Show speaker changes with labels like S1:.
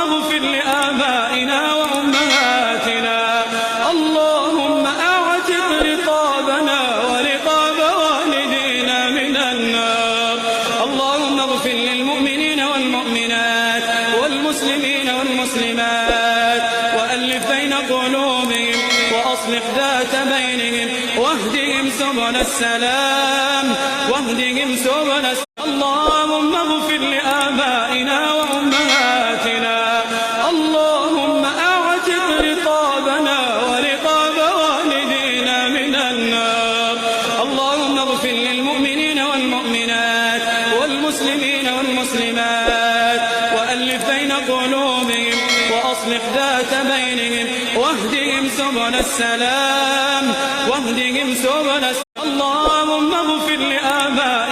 S1: اغفر لآبائنا وأمهاتنا، اللهم أعتق رقابنا ورقاب والدينا من النار. اللهم اغفر للمؤمنين والمؤمنات والمسلمين والمسلمات وألف بين قلوبهم وأصلح ذات بينهم واهدهم سبل السلام اللهم اغفر لآبائنا وأمهاتنا، اللهم أعتق رقابنا ورقاب والدينا من النار. اللهم اغفر للمؤمنين والمؤمنات والمسلمين والمسلمات وألف بين قلوبهم وأصلح ذات بينهم واهدهم سبل السلام اللهم اغفر لآبائنا